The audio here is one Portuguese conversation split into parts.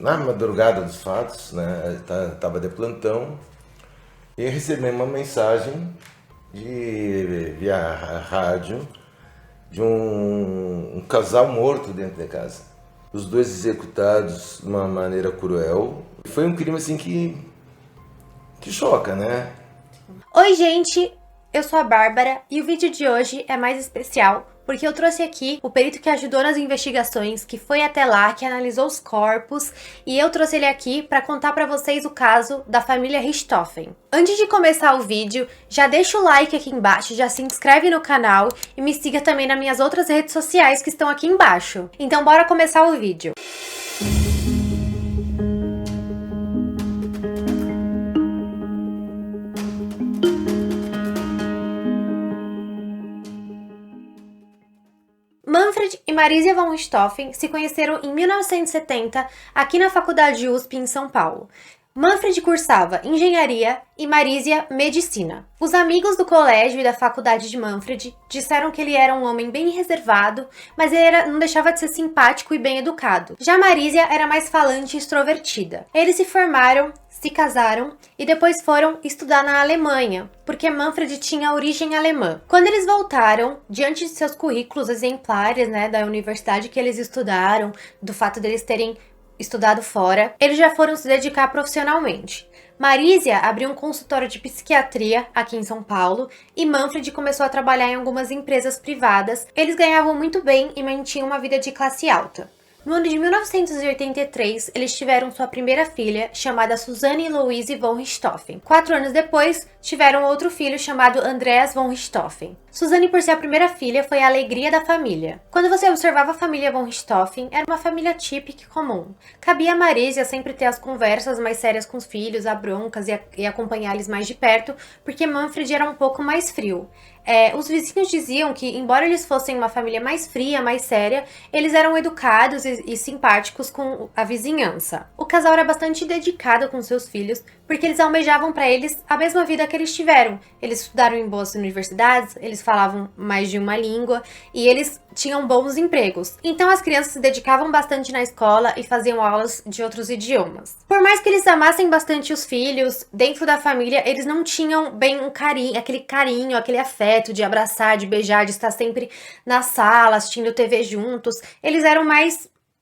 na madrugada dos fatos, né? Tava de plantão e recebi uma mensagem via rádio de um casal morto dentro de casa. Os dois executados de uma maneira cruel. Foi um crime assim que choca, né? Oi, gente! Eu sou a Bárbara e o vídeo de hoje é mais especial porque eu trouxe aqui o perito que ajudou nas investigações, que foi até lá, que analisou os corpos, e eu trouxe ele aqui para contar para vocês o caso da família Richthofen. Antes de começar o vídeo, já deixa o like aqui embaixo, já se inscreve no canal e me siga também nas minhas outras redes sociais que estão aqui embaixo. Então bora começar o vídeo. Manfred e Marisia von Richthofen se conheceram em 1970 aqui na Faculdade USP em São Paulo. Manfred cursava engenharia e Marisia medicina. Os amigos do colégio e da faculdade de Manfred disseram que ele era um homem bem reservado, mas ele não deixava de ser simpático e bem educado. Já Marisia era mais falante e extrovertida. Eles se formaram, se casaram e depois foram estudar na Alemanha, porque Manfred tinha origem alemã. Quando eles voltaram, diante de seus currículos exemplares, da universidade que eles estudaram, do fato deles terem estudado fora, eles já foram se dedicar profissionalmente. Marisia abriu um consultório de psiquiatria aqui em São Paulo e Manfred começou a trabalhar em algumas empresas privadas. Eles ganhavam muito bem e mantinham uma vida de classe alta. No ano de 1983, eles tiveram sua primeira filha, chamada Susanne Louise von Richthofen. 4 anos depois, tiveram outro filho chamado Andreas von Richthofen. Susanne, por ser a primeira filha, foi a alegria da família. Quando você observava a família von Richthofen, era uma família típica e comum. Cabia a Marisia sempre ter as conversas mais sérias com os filhos, a broncas e acompanhar eles mais de perto, porque Manfred era um pouco mais frio. Os vizinhos diziam que, embora eles fossem uma família mais fria, mais séria, eles eram educados e simpáticos com a vizinhança. O casal era bastante dedicado com seus filhos, porque eles almejavam para eles a mesma vida que eles tiveram. Eles estudaram em boas universidades, eles falavam mais de uma língua e eles tinham bons empregos. Então as crianças se dedicavam bastante na escola e faziam aulas de outros idiomas. Por mais que eles amassem bastante os filhos, dentro da família eles não tinham bem aquele carinho, aquele afeto de abraçar, de beijar, de estar sempre na sala, assistindo TV juntos. Eles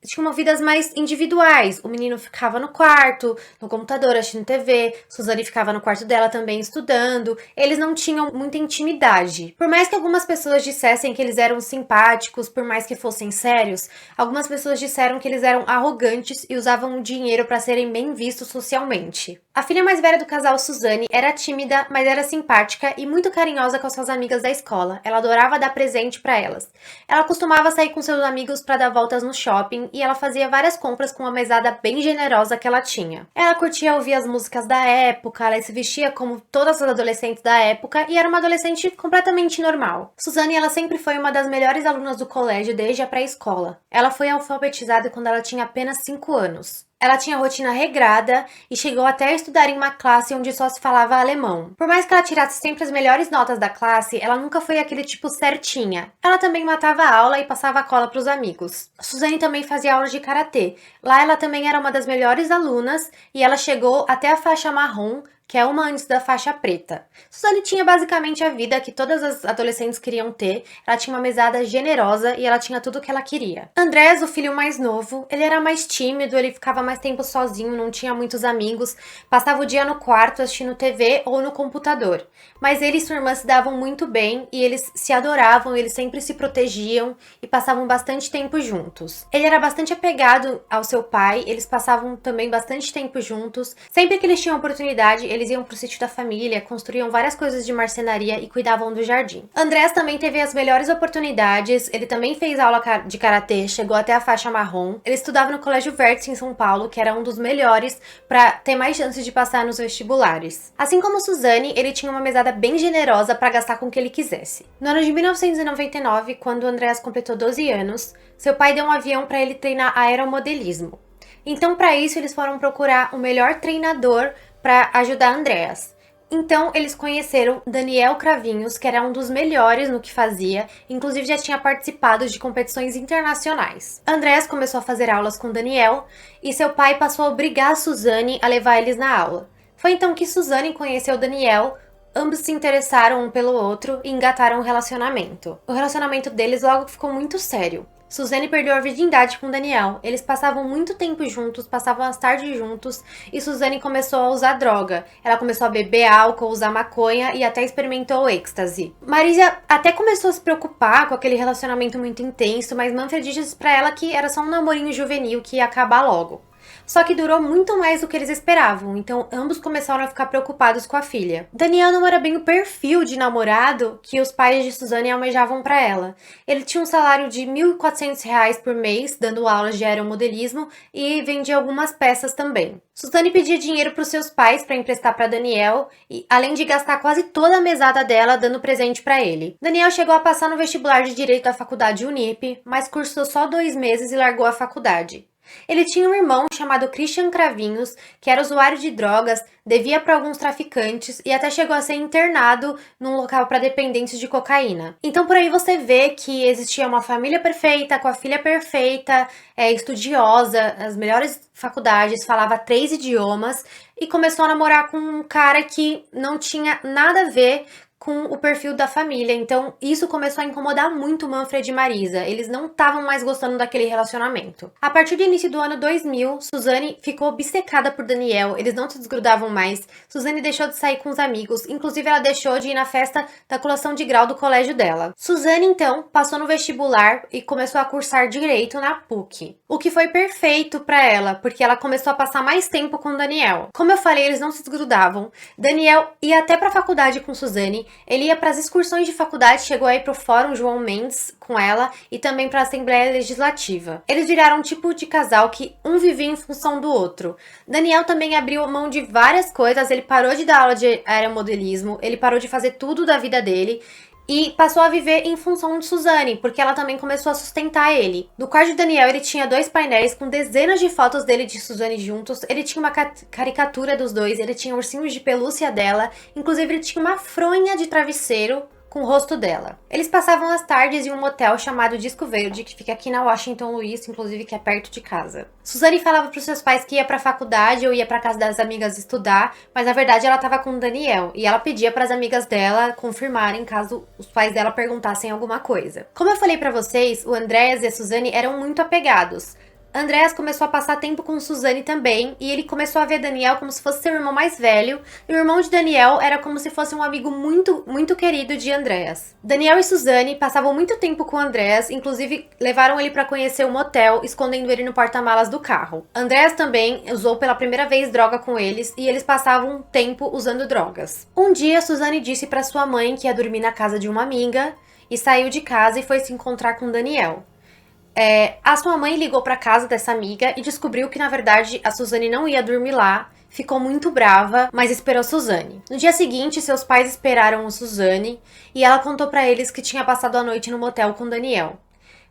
tinham vidas mais individuais. O menino ficava no quarto, no computador, assistindo TV. Susanne ficava no quarto dela também estudando. Eles não tinham muita intimidade. Por mais que algumas pessoas dissessem que eles eram simpáticos, por mais que fossem sérios, algumas pessoas disseram que eles eram arrogantes e usavam o dinheiro para serem bem vistos socialmente. A filha mais velha do casal, Susanne, era tímida, mas era simpática e muito carinhosa com suas amigas da escola. Ela adorava dar presente para elas. Ela costumava sair com seus amigos para dar voltas no shopping e ela fazia várias compras com uma mesada bem generosa que ela tinha. Ela curtia ouvir as músicas da época, ela se vestia como todas as adolescentes da época e era uma adolescente completamente normal. Susanne, ela sempre foi uma das melhores alunas do colégio desde a pré-escola. Ela foi alfabetizada quando ela tinha apenas 5 anos. Ela tinha rotina regrada e chegou até a estudar em uma classe onde só se falava alemão. Por mais que ela tirasse sempre as melhores notas da classe, ela nunca foi aquele tipo certinha. Ela também matava a aula e passava a cola para os amigos. Susanne também fazia aulas de karatê. Lá ela também era uma das melhores alunas e ela chegou até a faixa marrom, que é uma antes da faixa preta. Susanne tinha basicamente a vida que todas as adolescentes queriam ter. Ela tinha uma mesada generosa e ela tinha tudo o que ela queria. Andrés, o filho mais novo, ele era mais tímido, ele ficava mais tempo sozinho, não tinha muitos amigos, passava o dia no quarto assistindo TV ou no computador. Mas ele e sua irmã se davam muito bem e eles se adoravam, eles sempre se protegiam e passavam bastante tempo juntos. Ele era bastante apegado ao seu pai, eles passavam também bastante tempo juntos. Sempre que eles tinham oportunidade, eles iam pro sítio da família, construíam várias coisas de marcenaria e cuidavam do jardim. Andrés também teve as melhores oportunidades, ele também fez aula de karatê, chegou até a faixa marrom. Ele estudava no Colégio Vértice em São Paulo, que era um dos melhores para ter mais chances de passar nos vestibulares. Assim como Susanne, ele tinha uma mesada bem generosa para gastar com o que ele quisesse. No ano de 1999, quando Andrés completou 12 anos, seu pai deu um avião para ele treinar aeromodelismo. Então, para isso, eles foram procurar o melhor treinador para ajudar Andrés. Então, eles conheceram Daniel Cravinhos, que era um dos melhores no que fazia, inclusive já tinha participado de competições internacionais. Andrés começou a fazer aulas com Daniel e seu pai passou a obrigar a Suzane a levar eles na aula. Foi então que Suzane conheceu Daniel, ambos se interessaram um pelo outro e engataram um relacionamento. O relacionamento deles logo ficou muito sério. Suzane perdeu a virgindade com Daniel. Eles passavam muito tempo juntos, passavam as tardes juntos, e Suzane começou a usar droga. Ela começou a beber álcool, usar maconha e até experimentou êxtase. Marisa até começou a se preocupar com aquele relacionamento muito intenso, mas Manfred disse pra ela que era só um namorinho juvenil que ia acabar logo. Só que durou muito mais do que eles esperavam, então ambos começaram a ficar preocupados com a filha. Daniel não era bem o perfil de namorado que os pais de Suzane almejavam para ela. Ele tinha um salário de R$ 1.400 por mês, dando aulas de aeromodelismo e vendia algumas peças também. Suzane pedia dinheiro para os seus pais para emprestar para Daniel, e além de gastar quase toda a mesada dela dando presente para ele. Daniel chegou a passar no vestibular de Direito da faculdade Unip, mas cursou só 2 meses e largou a faculdade. Ele tinha um irmão chamado Christian Cravinhos, que era usuário de drogas, devia para alguns traficantes e até chegou a ser internado num local para dependentes de cocaína. Então por aí você vê que existia uma família perfeita, com a filha perfeita, estudiosa, as melhores faculdades, falava 3 idiomas e começou a namorar com um cara que não tinha nada a ver com o perfil da família, então isso começou a incomodar muito Manfred e Marisa, eles não estavam mais gostando daquele relacionamento. A partir do início do ano 2000, Suzane ficou obcecada por Daniel, eles não se desgrudavam mais, Suzane deixou de sair com os amigos, inclusive ela deixou de ir na festa da colação de grau do colégio dela. Suzane então passou no vestibular e começou a cursar Direito na PUC, o que foi perfeito para ela, porque ela começou a passar mais tempo com Daniel. Como eu falei, eles não se desgrudavam, Daniel ia até para a faculdade com Suzane. Ele ia para as excursões de faculdade, chegou a ir para o Fórum João Mendes com ela e também para a Assembleia Legislativa. Eles viraram um tipo de casal que um vivia em função do outro. Daniel também abriu mão de várias coisas, ele parou de dar aula de aeromodelismo, ele parou de fazer tudo da vida dele e passou a viver em função de Suzane, porque ela também começou a sustentar ele. No quarto de Daniel, ele tinha 2 painéis com dezenas de fotos dele e de Suzane juntos. Ele tinha uma caricatura dos dois, ele tinha ursinhos de pelúcia dela, inclusive ele tinha uma fronha de travesseiro com o rosto dela. Eles passavam as tardes em um motel chamado Disco Verde, que fica aqui na Washington Luiz, inclusive que é perto de casa. Suzane falava para os seus pais que ia para a faculdade ou ia para casa das amigas estudar, mas na verdade ela estava com o Daniel e ela pedia para as amigas dela confirmarem caso os pais dela perguntassem alguma coisa. Como eu falei para vocês, o Andreas e a Suzane eram muito apegados. Andreas começou a passar tempo com Suzane também, e ele começou a ver Daniel como se fosse seu irmão mais velho, e o irmão de Daniel era como se fosse um amigo muito, muito querido de Andreas. Daniel e Suzane passavam muito tempo com Andreas, inclusive levaram ele para conhecer o motel, escondendo ele no porta-malas do carro. Andreas também usou pela primeira vez droga com eles, e eles passavam tempo usando drogas. Um dia, Suzane disse para sua mãe que ia dormir na casa de uma amiga, e saiu de casa e foi se encontrar com Daniel. A sua mãe ligou para casa dessa amiga e descobriu que, na verdade, a Suzane não ia dormir lá. Ficou muito brava, mas esperou Suzane. No dia seguinte, seus pais esperaram a Suzane e ela contou para eles que tinha passado a noite no motel com Daniel.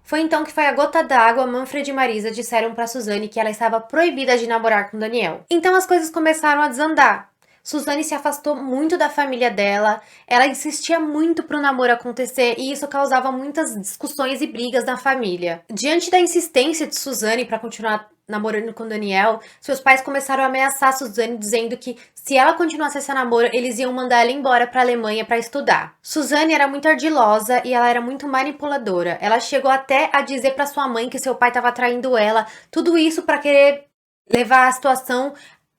Foi então que foi a gota d'água. Manfred e Marisa disseram para Suzane que ela estava proibida de namorar com Daniel. Então as coisas começaram a desandar. Suzane se afastou muito da família dela, ela insistia muito pro namoro acontecer e isso causava muitas discussões e brigas na família. Diante da insistência de Suzane para continuar namorando com Daniel, seus pais começaram a ameaçar Suzane dizendo que se ela continuasse esse namoro, eles iam mandar ela embora para a Alemanha para estudar. Suzane era muito ardilosa e ela era muito manipuladora. Ela chegou até a dizer para sua mãe que seu pai estava traindo ela, tudo isso para querer levar a situação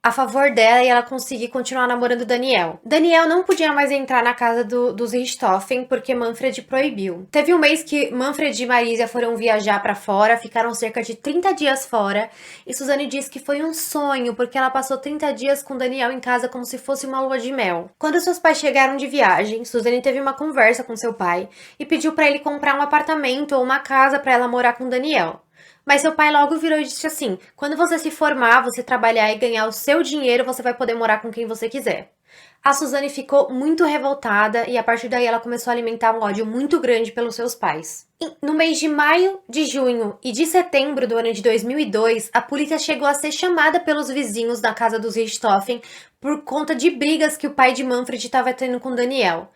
a favor dela e ela conseguir continuar namorando Daniel. Daniel não podia mais entrar na casa dos Richthofen porque Manfred proibiu. Teve um mês que Manfred e Marisa foram viajar para fora, ficaram cerca de 30 dias fora, e Suzane disse que foi um sonho porque ela passou 30 dias com Daniel em casa como se fosse uma lua de mel. Quando seus pais chegaram de viagem, Suzane teve uma conversa com seu pai e pediu para ele comprar um apartamento ou uma casa para ela morar com Daniel. Mas seu pai logo virou e disse assim: quando você se formar, você trabalhar e ganhar o seu dinheiro, você vai poder morar com quem você quiser. A Suzane ficou muito revoltada e a partir daí ela começou a alimentar um ódio muito grande pelos seus pais. No mês de maio, de junho e de setembro do ano de 2002, a polícia chegou a ser chamada pelos vizinhos da casa dos Richthofen por conta de brigas que o pai de Manfred estava tendo com Daniel.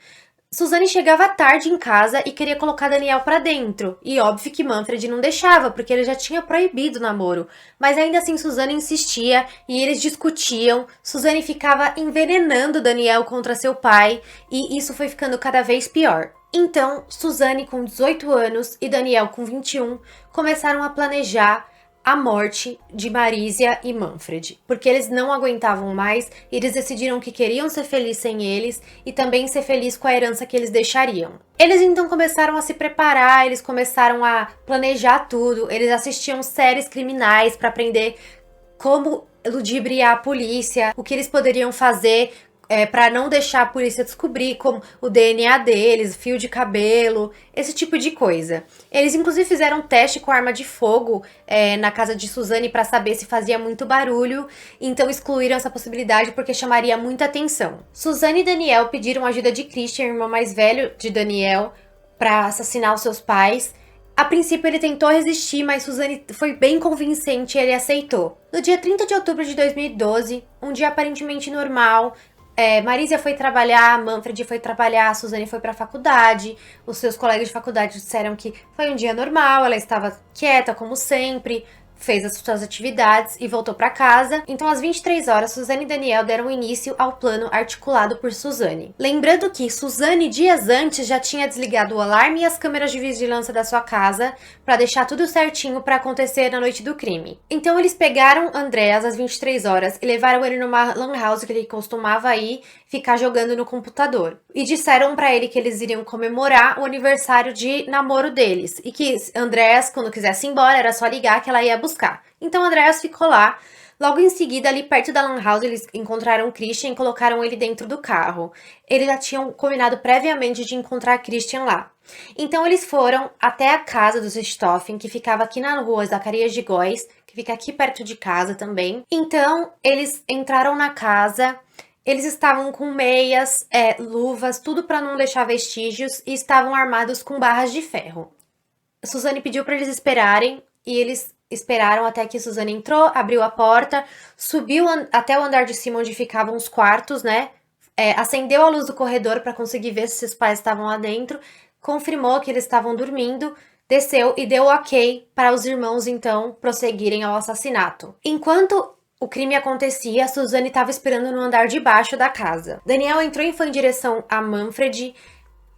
Suzane chegava tarde em casa e queria colocar Daniel pra dentro. E óbvio que Manfred não deixava, porque ele já tinha proibido o namoro. Mas ainda assim Suzane insistia e eles discutiam. Suzane ficava envenenando Daniel contra seu pai e isso foi ficando cada vez pior. Então, Suzane com 18 anos e Daniel com 21 começaram a planejar a morte de Marisia e Manfred, porque eles não aguentavam mais e eles decidiram que queriam ser felizes sem eles e também ser felizes com a herança que eles deixariam. Eles então começaram a se preparar, eles começaram a planejar tudo, eles assistiam séries criminais para aprender como ludibriar a polícia, o que eles poderiam fazer para não deixar a polícia descobrir, como o DNA deles, fio de cabelo, esse tipo de coisa. Eles inclusive fizeram um teste com arma de fogo na casa de Suzane para saber se fazia muito barulho, então excluíram essa possibilidade porque chamaria muita atenção. Suzane e Daniel pediram ajuda de Christian, irmão mais velho de Daniel, para assassinar os seus pais. A princípio ele tentou resistir, mas Suzane foi bem convincente e ele aceitou. No dia 30 de outubro de 2012, um dia aparentemente normal, Marisia foi trabalhar, Manfred foi trabalhar, Suzane foi pra faculdade. Os seus colegas de faculdade disseram que foi um dia normal, ela estava quieta como sempre, fez as suas atividades e voltou para casa. Então, às 23 horas, Suzane e Daniel deram início ao plano articulado por Suzane. Lembrando que Suzane, dias antes, já tinha desligado o alarme e as câmeras de vigilância da sua casa para deixar tudo certinho para acontecer na noite do crime. Então, eles pegaram Andreas às 23 horas e levaram ele numa lan house que ele costumava ir ficar jogando no computador. E disseram para ele que eles iriam comemorar o aniversário de namoro deles e que Andreas, quando quisesse ir embora, era só ligar que ela ia buscar. Então Andreas ficou lá. Logo em seguida, ali perto da lan house, eles encontraram Christian e colocaram ele dentro do carro. Eles já tinham combinado previamente de encontrar Christian lá. Então eles foram até a casa dos Richthofen, que ficava aqui na rua Zacarias de Góes, que fica aqui perto de casa também. Então eles entraram na casa. Eles estavam com meias, luvas, tudo para não deixar vestígios e estavam armados com barras de ferro. Suzane pediu para eles esperarem e eles esperaram até que Suzane entrou, abriu a porta, subiu até o andar de cima onde ficavam os quartos, né? Acendeu a luz do corredor para conseguir ver se seus pais estavam lá dentro, confirmou que eles estavam dormindo, desceu e deu ok para os irmãos então prosseguirem ao assassinato. Enquanto o crime acontecia, Suzane estava esperando no andar de baixo da casa. Daniel entrou e foi em direção a Manfred.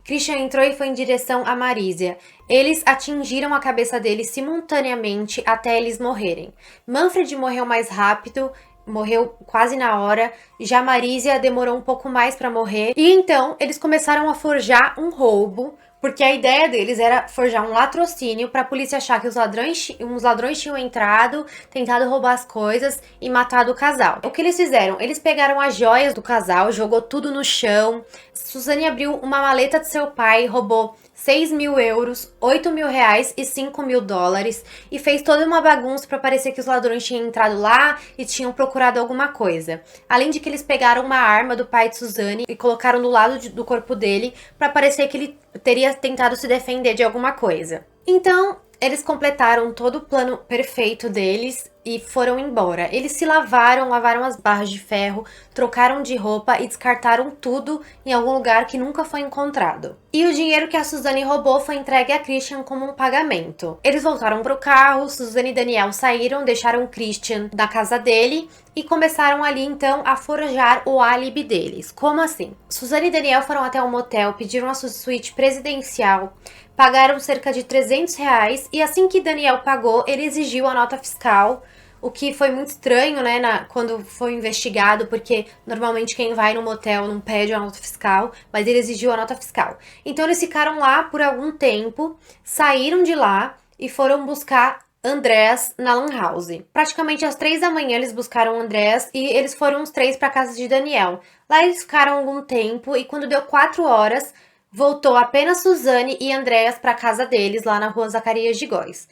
Christian entrou e foi em direção a Marisia. Eles atingiram a cabeça dele simultaneamente até eles morrerem. Manfred morreu mais rápido, morreu quase na hora. Já Marisia demorou um pouco mais para morrer. E então eles começaram a forjar um roubo, porque a ideia deles era forjar um latrocínio para a polícia achar que uns ladrões tinham entrado, tentado roubar as coisas e matado o casal. O que eles fizeram? Eles pegaram as joias do casal, jogou tudo no chão. Suzane abriu uma maleta de seu pai, roubou 6.000 euros, 8.000 reais e 5.000 dólares e fez toda uma bagunça para parecer que os ladrões tinham entrado lá e tinham procurado alguma coisa. Além de que eles pegaram uma arma do pai de Suzane e colocaram do lado do corpo dele para parecer que ele teria tentado se defender de alguma coisa. Então, eles completaram todo o plano perfeito deles e foram embora. Eles se lavaram as barras de ferro, trocaram de roupa e descartaram tudo em algum lugar que nunca foi encontrado. E o dinheiro que a Suzane roubou foi entregue a Christian como um pagamento. Eles voltaram para o carro, Suzane e Daniel saíram, deixaram Christian na casa dele e começaram ali então a forjar o álibi deles. Como assim? Suzane e Daniel foram até um motel, pediram a sua suíte presidencial, pagaram cerca de 300 reais e assim que Daniel pagou, ele exigiu a nota fiscal, o que foi muito estranho, né, quando foi investigado, porque normalmente quem vai no motel não pede a nota fiscal, mas ele exigiu a nota fiscal. Então eles ficaram lá por algum tempo, saíram de lá e foram buscar Andreas na lan house. Praticamente às 3 da manhã eles buscaram Andreas e eles foram os três para casa de Daniel. Lá eles ficaram algum tempo e quando deu 4 horas, voltou apenas Suzane e Andreas para casa deles lá na rua Zacarias de Góes.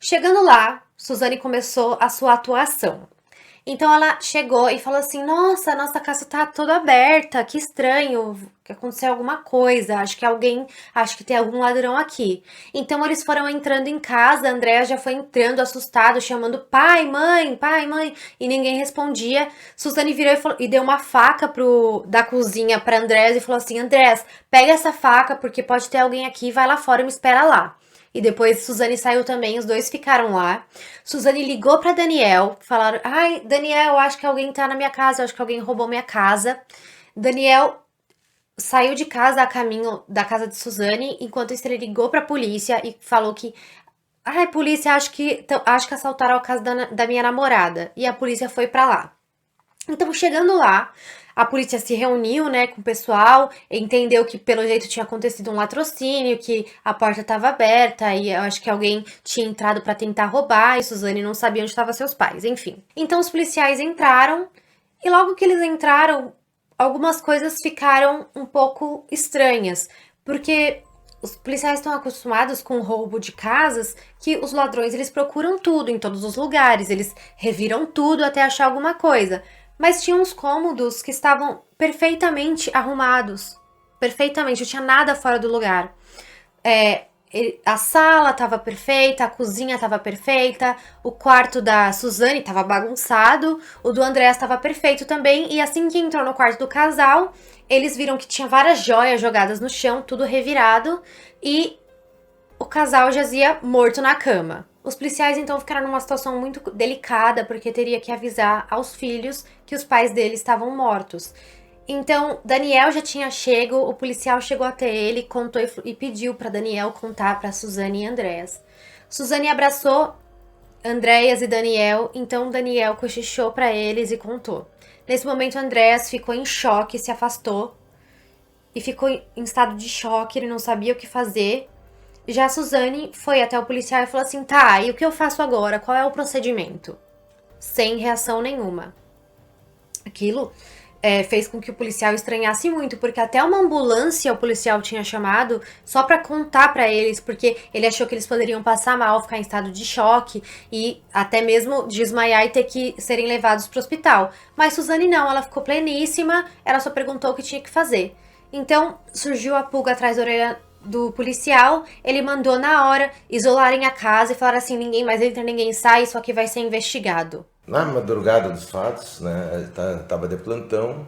Chegando lá, Suzane começou a sua atuação. Então ela chegou e falou assim: Nossa, nossa casa tá toda aberta, que estranho, que aconteceu alguma coisa, acho que tem algum ladrão aqui. Então eles foram entrando em casa, a Andréa já foi entrando assustado, chamando pai, mãe, e ninguém respondia. Suzane virou e deu uma faca da cozinha pra Andréas e falou assim: Andréas, pega essa faca porque pode ter alguém aqui, vai lá fora e me espera lá. E depois Suzane saiu também, os dois ficaram lá. Suzane ligou pra Daniel, falaram: Ai, Daniel, acho que alguém tá na minha casa, acho que alguém roubou minha casa. Daniel saiu de casa a caminho da casa de Suzane, enquanto isso ele ligou pra polícia e falou que: Ai, polícia, acho que assaltaram a casa da minha namorada. E a polícia foi pra lá. Então, chegando lá, a polícia se reuniu, né, com o pessoal, entendeu que pelo jeito tinha acontecido um latrocínio, que a porta estava aberta e eu acho que alguém tinha entrado para tentar roubar e Suzane não sabia onde estavam seus pais, enfim. Então os policiais entraram e logo que eles entraram, algumas coisas ficaram um pouco estranhas, porque os policiais estão acostumados com o roubo de casas, que os ladrões eles procuram tudo em todos os lugares, eles reviram tudo até achar alguma coisa. Mas tinha uns cômodos que estavam perfeitamente arrumados. Perfeitamente, não tinha nada fora do lugar. A sala estava perfeita, a cozinha estava perfeita, o quarto da Suzane estava bagunçado, o do Andrés estava perfeito também. E assim que entrou no quarto do casal, eles viram que tinha várias joias jogadas no chão, tudo revirado, e o casal jazia morto na cama. Os policiais então ficaram numa situação muito delicada, porque teria que avisar aos filhos que os pais deles estavam mortos. Então, Daniel já tinha chego, o policial chegou até ele, contou e pediu para Daniel contar para Suzane e Andréas. Suzane abraçou Andréas e Daniel, então Daniel cochichou para eles e contou. Nesse momento, Andréas ficou em choque, se afastou e ficou em estado de choque, ele não sabia o que fazer. Já a Suzane foi até o policial e falou assim: Tá, e o que eu faço agora? Qual é o procedimento? Sem reação nenhuma. Aquilo fez com que o policial estranhasse muito, porque até uma ambulância o policial tinha chamado só pra contar pra eles, porque ele achou que eles poderiam passar mal, ficar em estado de choque e até mesmo desmaiar e ter que serem levados pro hospital. Mas Suzane não, ela ficou pleníssima, ela só perguntou o que tinha que fazer. Então surgiu a pulga atrás da orelha do policial, ele mandou na hora isolarem a casa e falar assim: ninguém mais entra, ninguém sai, isso aqui vai ser investigado. Na madrugada dos fatos, né, tava de plantão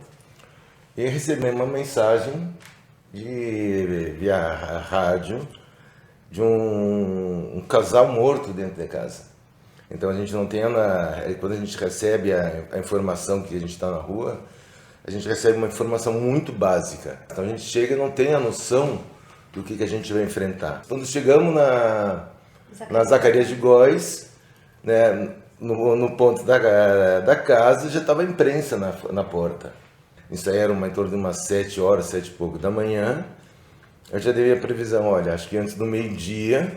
e recebi uma mensagem via rádio de um casal morto dentro da casa. Então a gente não tem quando a gente recebe a informação que a gente está na rua, a gente recebe uma informação muito básica. Então a gente chega e não tem a noção do que a gente vai enfrentar. Quando chegamos na Zacarias de Góes, né, no ponto da casa, já estava a imprensa na porta. Isso aí era em torno de umas 7 horas, 7 e pouco da manhã. Eu já dei a previsão: olha, acho que antes do meio-dia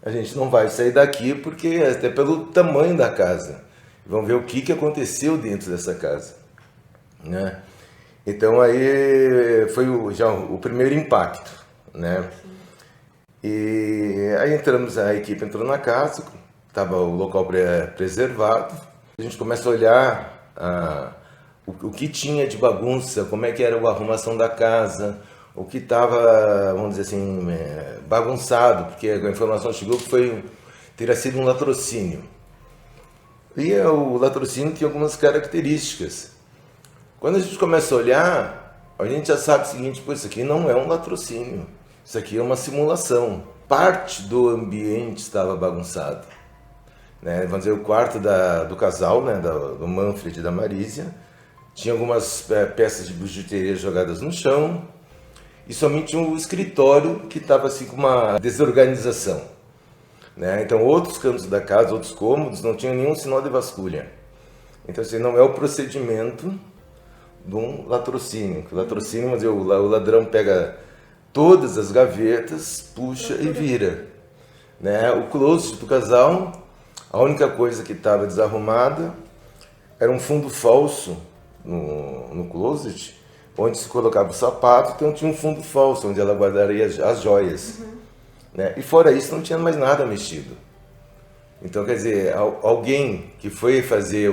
a gente não vai sair daqui, porque até pelo tamanho da casa. Vamos ver o que aconteceu dentro dessa casa, né? Então aí foi já o primeiro impacto, né? E aí a equipe entrou na casa, estava o local preservado. A gente começa a olhar o que tinha de bagunça, como é que era a arrumação da casa, o que estava, vamos dizer assim, bagunçado, porque a informação chegou que teria sido um latrocínio. E o latrocínio tinha algumas características. Quando a gente começa a olhar, a gente já sabe o seguinte: pô, isso aqui não é um latrocínio, isso aqui é uma simulação. Parte do ambiente estava bagunçado, né? Vamos dizer, o quarto do casal, né, do Manfred e da Marísia, tinha algumas peças de bijuteria jogadas no chão e somente um escritório que estava assim com uma desorganização, né? Então outros cantos da casa, outros cômodos, não tinham nenhum sinal de vasculha. Então assim, não é o procedimento de um latrocínio. O latrocínio, vamos dizer, o ladrão pega todas as gavetas, puxa e vira, né? O closet do casal, a única coisa que estava desarrumada era um fundo falso no closet, onde se colocava o sapato, então tinha um fundo falso, onde ela guardaria as joias. Né? E fora isso, não tinha mais nada mexido. Então, quer dizer, alguém que foi fazer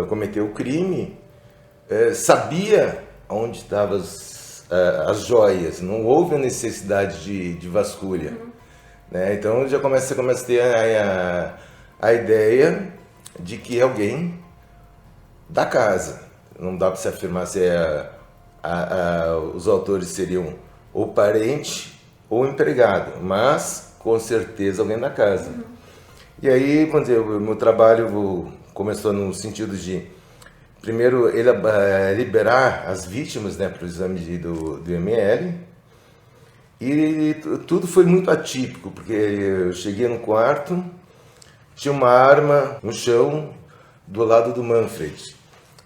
cometer o crime sabia onde estavam as joias, não houve a necessidade de vasculha. Né? Então você começa a ter a ideia de que é alguém da casa. Não dá para se afirmar se os autores seriam ou parente ou empregado, mas com certeza alguém da casa. E aí, quando dizer, o meu trabalho começou no sentido de, primeiro, ele liberar as vítimas, né, para o exame do ML. E tudo foi muito atípico, porque eu cheguei no quarto, tinha uma arma no chão do lado do Manfred.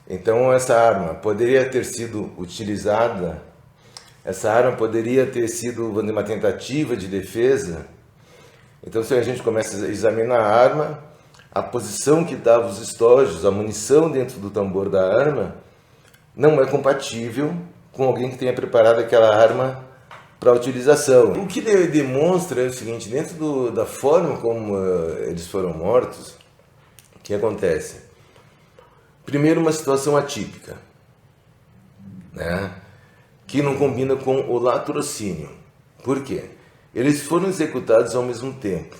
Então essa arma poderia ter sido utilizada, essa arma poderia ter sido uma tentativa de defesa. Então se a gente começa a examinar a arma, a posição que dava os estojos, a munição dentro do tambor da arma, não é compatível com alguém que tenha preparado aquela arma para utilização. O que demonstra é o seguinte, dentro da forma como eles foram mortos, o que acontece? Primeiro, uma situação atípica, né? Que não combina com o latrocínio. Por quê? Eles foram executados ao mesmo tempo.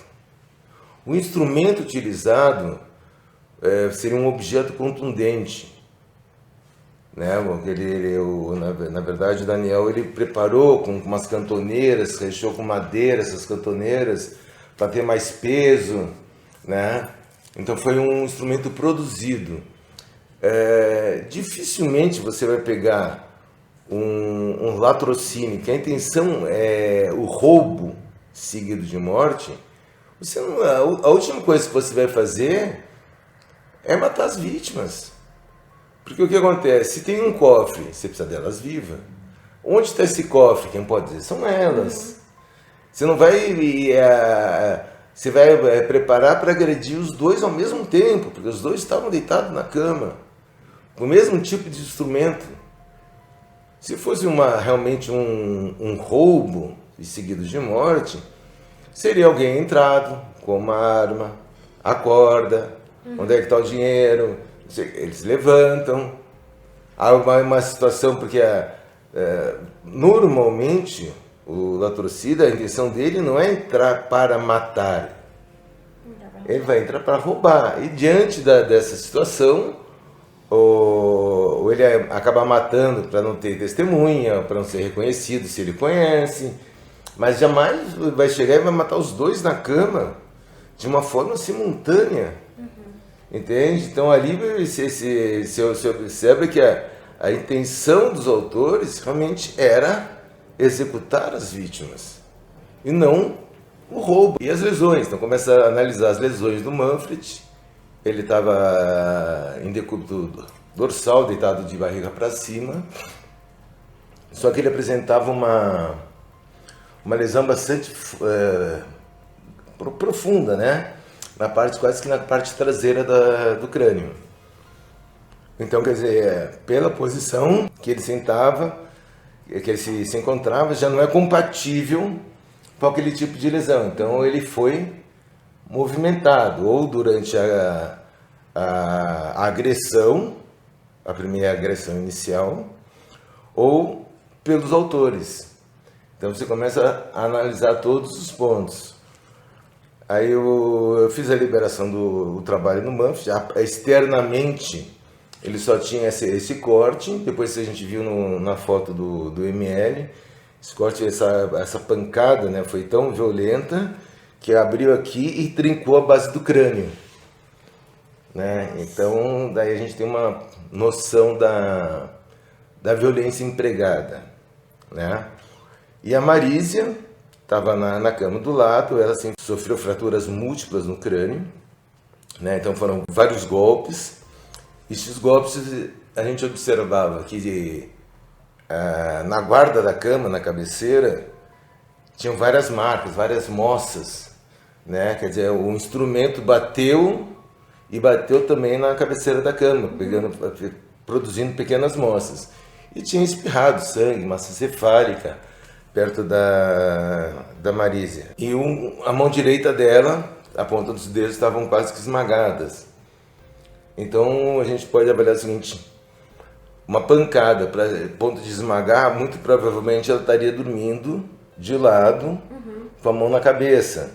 O instrumento utilizado seria um objeto contundente. Né? Na verdade, o Daniel ele preparou com umas cantoneiras, recheou com madeira essas cantoneiras para ter mais peso, né? Então foi um instrumento produzido. Dificilmente você vai pegar um latrocínio, que a intenção é o roubo seguido de morte. A última coisa que você vai fazer é matar as vítimas. Porque o que acontece? Se tem um cofre, você precisa delas vivas. Onde está esse cofre? Quem pode dizer? São elas. Você não vai... Você vai preparar para agredir os dois ao mesmo tempo, porque os dois estavam deitados na cama, com o mesmo tipo de instrumento. Se fosse realmente um roubo e seguido de morte, seria alguém entrado com uma arma, acorda, onde é que está o dinheiro... Eles levantam. Há uma situação, porque normalmente o latrocida, a intenção dele não é entrar para matar, ele vai entrar para roubar. E diante dessa situação, ou ele acaba matando para não ter testemunha, para não ser reconhecido se ele conhece, mas jamais vai chegar e vai matar os dois na cama de uma forma simultânea. Entende? Então ali se observa que a intenção dos autores realmente era executar as vítimas e não o roubo. E as lesões, então começa a analisar as lesões do Manfred. Ele estava em decúbito dorsal, deitado de barriga para cima, só que ele apresentava uma lesão bastante profunda, né? Quase que na parte traseira do crânio. Então, quer dizer, pela posição que ele sentava, que ele se encontrava, já não é compatível com aquele tipo de lesão. Então, ele foi movimentado, ou durante a agressão, a primeira agressão inicial, ou pelos autores. Então, você começa a analisar todos os pontos. Aí eu fiz a liberação do trabalho no Manfred. Externamente ele só tinha esse corte. Depois a gente viu na foto do ML, esse corte, essa pancada, né, foi tão violenta que abriu aqui e trincou a base do crânio, né? Então daí a gente tem uma noção da violência empregada, né? E a Marísia estava na cama do lado, ela assim, sofreu fraturas múltiplas no crânio, né? Então foram vários golpes. Esses golpes a gente observava que na guarda da cama, na cabeceira, tinham várias marcas, várias moças, né? Quer dizer, o instrumento bateu e bateu também na cabeceira da cama, produzindo pequenas moças. E tinha espirrado sangue, massa cefálica, perto da Marísia. E a mão direita dela a ponta dos dedos estavam quase que esmagadas. Então a gente pode avaliar o seguinte: uma pancada para ponto de esmagar, muito provavelmente ela estaria dormindo de lado, com a mão na cabeça,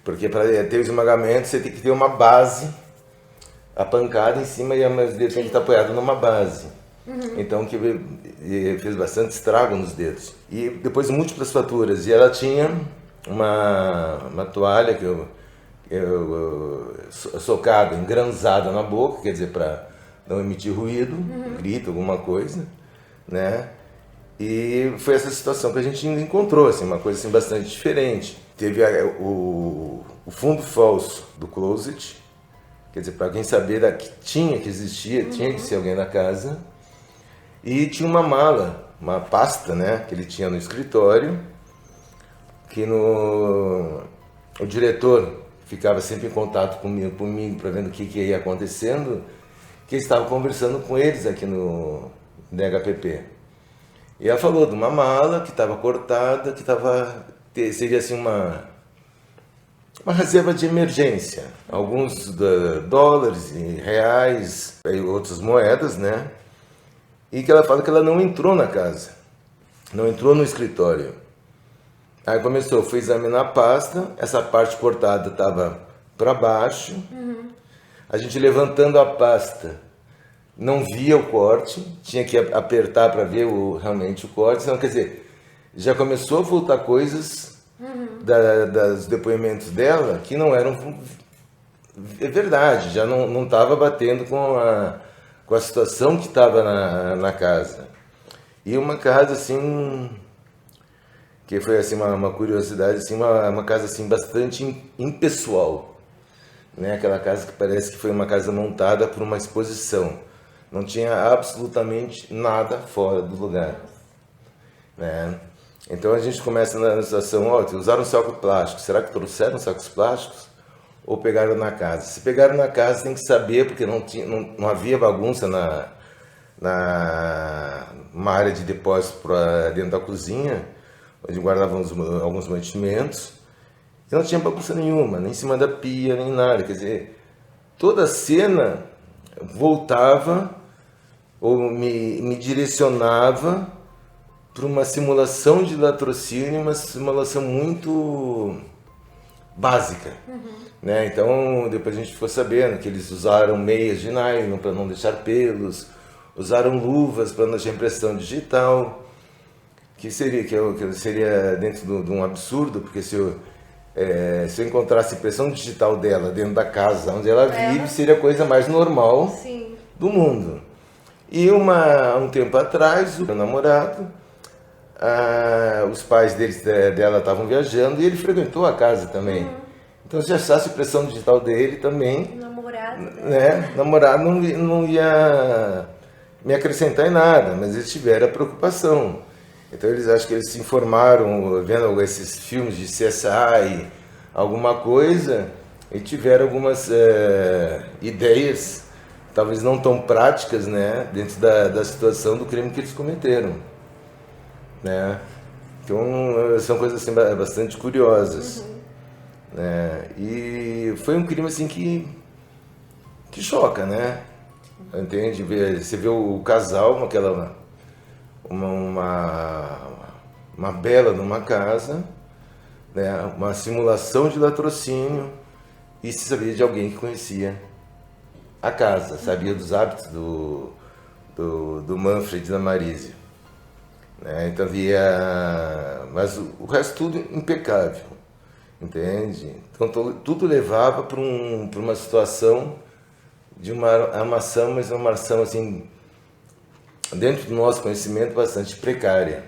porque para ter o esmagamento você tem que ter uma base, a pancada em cima e os dedos têm que estar apoiados numa base. Então que fez bastante estrago nos dedos. E depois múltiplas fraturas. E ela tinha uma toalha que socada, engranzada na boca, quer dizer, para não emitir ruído, grito, alguma coisa, né? E foi essa situação que a gente encontrou, assim, uma coisa assim, bastante diferente. Teve o fundo falso do closet, quer dizer, para quem saber que tinha que existia, tinha que ser alguém na casa. E tinha uma mala, uma pasta, né, que ele tinha no escritório, que o diretor ficava sempre em contato comigo para ver o que ia acontecendo, que estava conversando com eles aqui no DHPP. E ela falou de uma mala que estava cortada, que seria assim uma reserva de emergência. Alguns dólares e reais, e outras moedas, né? E que ela fala que ela não entrou na casa, não entrou no escritório. Aí foi examinar a pasta, essa parte cortada estava para baixo, a gente levantando a pasta, não via o corte, tinha que apertar para ver realmente o corte, então, quer dizer, já começou a voltar coisas dos depoimentos dela que não eram verdade, já não estava batendo com a situação que estava na casa. E uma casa assim, que foi assim uma curiosidade, assim, uma casa assim bastante impessoal, né? Aquela casa que parece que foi uma casa montada por uma exposição, não tinha absolutamente nada fora do lugar, né? Então a gente começa na situação, usaram saco plástico, será que trouxeram sacos plásticos ou pegaram na casa? Se pegaram na casa tem que saber, porque não havia bagunça numa área de depósito para dentro da cozinha, onde guardavam alguns mantimentos, e não tinha bagunça nenhuma, nem em cima da pia, nem nada. Quer dizer, toda a cena voltava ou me direcionava para uma simulação de latrocínio, uma simulação muito básica. Né? Então, depois a gente ficou sabendo que eles usaram meias de nylon para não deixar pelos, usaram luvas para não deixar impressão digital, que seria dentro de um absurdo, porque se eu encontrasse impressão digital dela dentro da casa onde ela vive, seria a coisa mais normal do mundo. E um tempo atrás, o meu namorado, os pais dela estavam viajando e ele frequentou a casa também. Então, se achasse a impressão digital dele também, namorado não ia me acrescentar em nada, mas eles tiveram a preocupação. Então, acho que eles se informaram, vendo esses filmes de CSI, alguma coisa, e tiveram algumas ideias, talvez não tão práticas, né, dentro da situação do crime que eles cometeram. Né? Então, são coisas assim, bastante curiosas. Né? E foi um crime assim que choca, né? Entende? Você vê o casal, uma bela numa casa, né? Uma simulação de latrocínio, e se sabia de alguém que conhecia a casa, sabia dos hábitos do Manfred e da Marísia. Né? Então mas o resto tudo impecável, entende? Então tudo levava para uma situação de uma armação, mas uma armação assim, dentro do nosso conhecimento, bastante precária.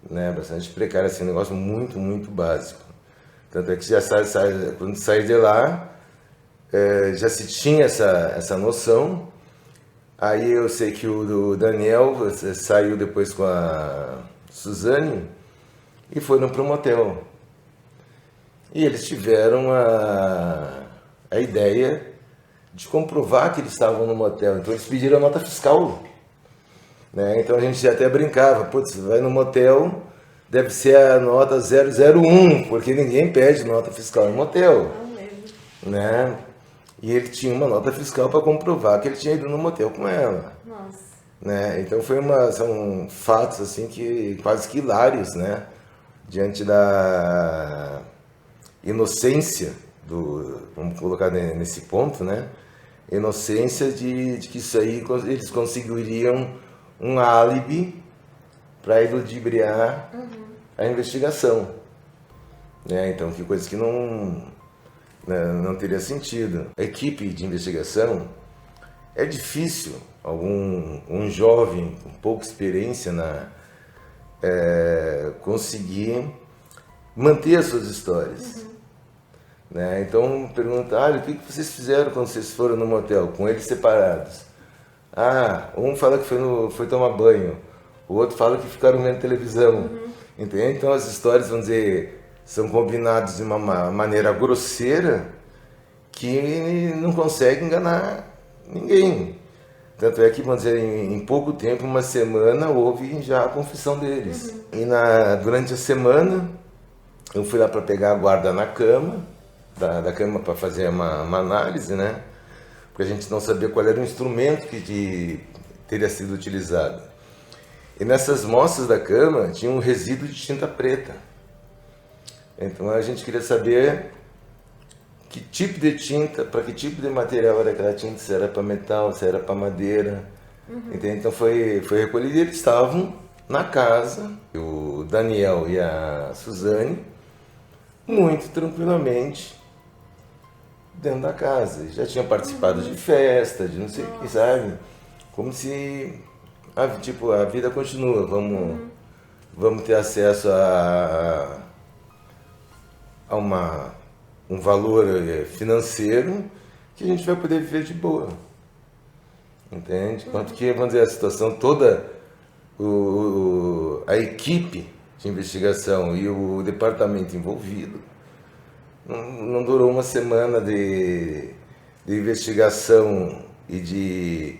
Né? Bastante precária, assim, um negócio muito, muito básico. Tanto é que já quando saí de lá, já se tinha essa noção. Aí eu sei que o Daniel saiu depois com a Suzane e foram para um motel. E eles tiveram a ideia de comprovar que eles estavam no motel. Então eles pediram a nota fiscal. Né? Então a gente até brincava, putz, vai no motel, deve ser a nota 001, porque ninguém pede nota fiscal em motel. né? E ele tinha uma nota fiscal para comprovar que ele tinha ido no motel com ela, Nossa. né? Então são fatos assim que quase que hilários, né? Diante da inocência vamos colocar nesse ponto, né? Inocência de que isso aí eles conseguiriam um álibi para ludibriar a investigação, né? Então, que coisa que não, né, não teria sentido. A equipe de investigação é difícil um jovem com pouca experiência conseguir manter as suas histórias. Né? Então pergunta, o que vocês fizeram quando vocês foram no motel, com eles separados? Um fala que foi tomar banho, o outro fala que ficaram vendo televisão. Entende? Então as histórias, vamos dizer, são combinadas de uma maneira grosseira que não consegue enganar ninguém. Tanto é que, vamos dizer, em pouco tempo, uma semana, houve já a confissão deles. E durante a semana, eu fui lá para pegar a guarda na cama, da cama para fazer uma análise, né? Porque a gente não sabia qual era o instrumento que teria sido utilizado. E nessas mostras da cama tinha um resíduo de tinta preta. Então a gente queria saber que tipo de tinta, para que tipo de material era aquela tinta, se era para metal, se era para madeira. Entende? Então foi recolhido e eles estavam na casa, o Daniel e a Suzane, muito tranquilamente dentro da casa. Já tinham participado de festa, de não sei o que, sabe? Como se a vida continua, vamos ter acesso a um valor financeiro que a gente vai poder viver de boa. Entende? Quanto que, vamos dizer, a situação toda, a equipe de investigação e o departamento envolvido não durou uma semana de investigação e de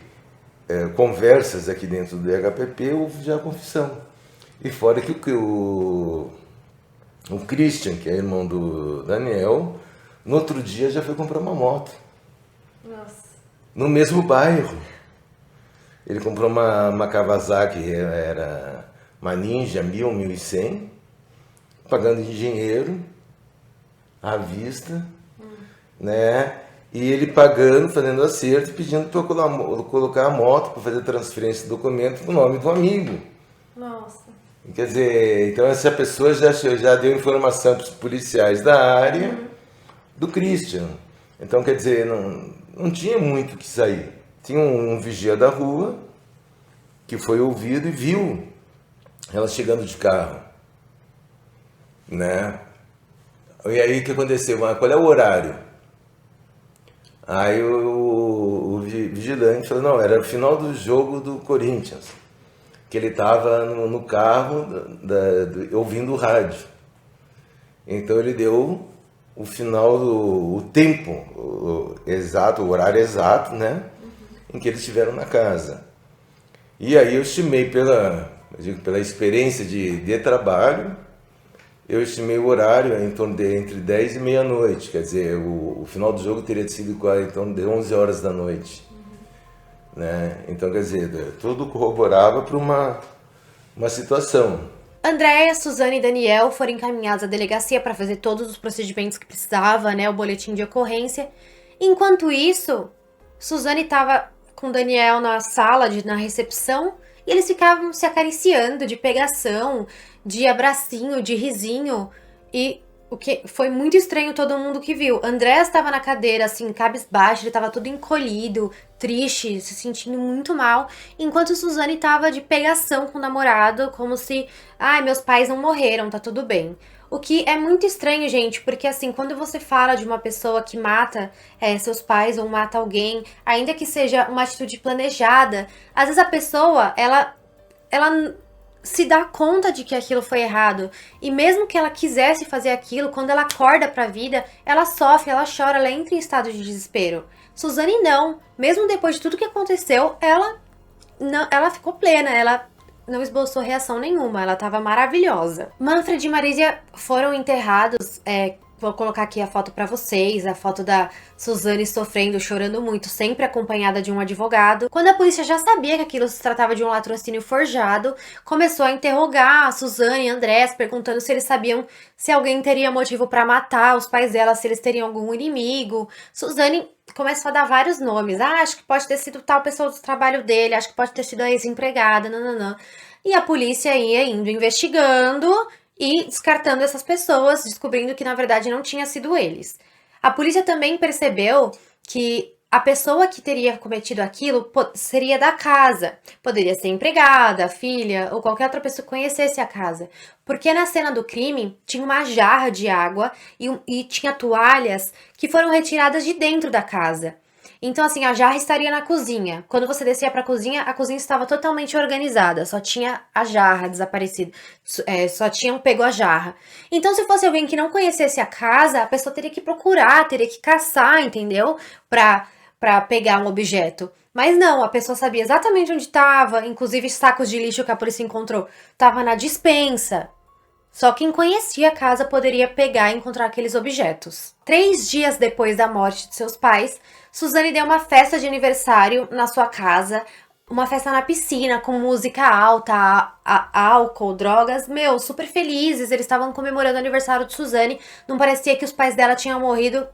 conversas aqui dentro do HPP, houve já a confissão. E fora que o Christian, que é irmão do Daniel, no outro dia já foi comprar uma moto. Nossa. No mesmo bairro. Ele comprou uma Kawasaki, era uma Ninja 1000, 1100, pagando em dinheiro, à vista, né? E ele pagando, fazendo acerto, pedindo para eu colocar a moto para fazer transferência de documento no nome do amigo. Nossa. Quer dizer, então essa pessoa já deu informação para os policiais da área do Christian. Então, quer dizer, não tinha muito o que sair. Tinha um vigia da rua que foi ouvido e viu ela chegando de carro, né? E aí o que aconteceu? Qual é o horário? Aí o vigilante falou, não, era o final do jogo do Corinthians, que ele estava no carro ouvindo o rádio. Então ele deu o final o tempo exato, o horário exato, né? Em que eles estiveram na casa. E aí eu estimei pela experiência de trabalho, eu estimei o horário em torno entre 10 e meia-noite, quer dizer, o final do jogo teria sido em torno de 11 horas da noite. Né? Então, quer dizer, tudo corroborava para uma situação. Andréia, Suzane e Daniel foram encaminhados à delegacia para fazer todos os procedimentos que precisava, né, o boletim de ocorrência. Enquanto isso, Suzane estava com Daniel na sala, na recepção, e eles ficavam se acariciando de pegação, de abracinho, de risinho, e o que foi muito estranho todo mundo que viu. André estava na cadeira, assim, cabisbaixo, ele estava todo encolhido, triste, se sentindo muito mal, enquanto Suzane estava de pegação com o namorado, como se, meus pais não morreram, tá tudo bem. O que é muito estranho, gente, porque assim, quando você fala de uma pessoa que mata seus pais ou mata alguém, ainda que seja uma atitude planejada, às vezes a pessoa, ela se dá conta de que aquilo foi errado. E mesmo que ela quisesse fazer aquilo, quando ela acorda pra vida, ela sofre, ela chora, ela entra em estado de desespero. Suzane não. Mesmo depois de tudo que aconteceu, ela ficou plena, ela não esboçou reação nenhuma, ela tava maravilhosa. Manfred e Marísia foram enterrados Vou colocar aqui a foto pra vocês, a foto da Suzane sofrendo, chorando muito, sempre acompanhada de um advogado. Quando a polícia já sabia que aquilo se tratava de um latrocínio forjado, começou a interrogar a Suzane e Andrés, perguntando se eles sabiam se alguém teria motivo pra matar os pais dela, se eles teriam algum inimigo. Suzane começou a dar vários nomes. Acho que pode ter sido tal pessoa do trabalho dele, acho que pode ter sido a ex-empregada, nananã. E a polícia ia indo investigando e descartando essas pessoas, descobrindo que na verdade não tinha sido eles. A polícia também percebeu que a pessoa que teria cometido aquilo seria da casa. Poderia ser empregada, filha ou qualquer outra pessoa que conhecesse a casa. Porque na cena do crime tinha uma jarra de água e tinha toalhas que foram retiradas de dentro da casa. Então, assim, a jarra estaria na cozinha. Quando você descia pra cozinha, a cozinha estava totalmente organizada. Só tinha a jarra desaparecida. Só tinham pego a jarra. Então, se fosse alguém que não conhecesse a casa, a pessoa teria que procurar, teria que caçar, entendeu? Pra pegar um objeto. Mas não, a pessoa sabia exatamente onde estava. Inclusive, sacos de lixo que a polícia encontrou tava na despensa. Só quem conhecia a casa poderia pegar e encontrar aqueles objetos. 3 dias depois da morte de seus pais, Suzane deu uma festa de aniversário na sua casa, uma festa na piscina, com música alta, álcool, drogas, super felizes. Eles estavam comemorando o aniversário de Suzane, não parecia que os pais dela tinham morrido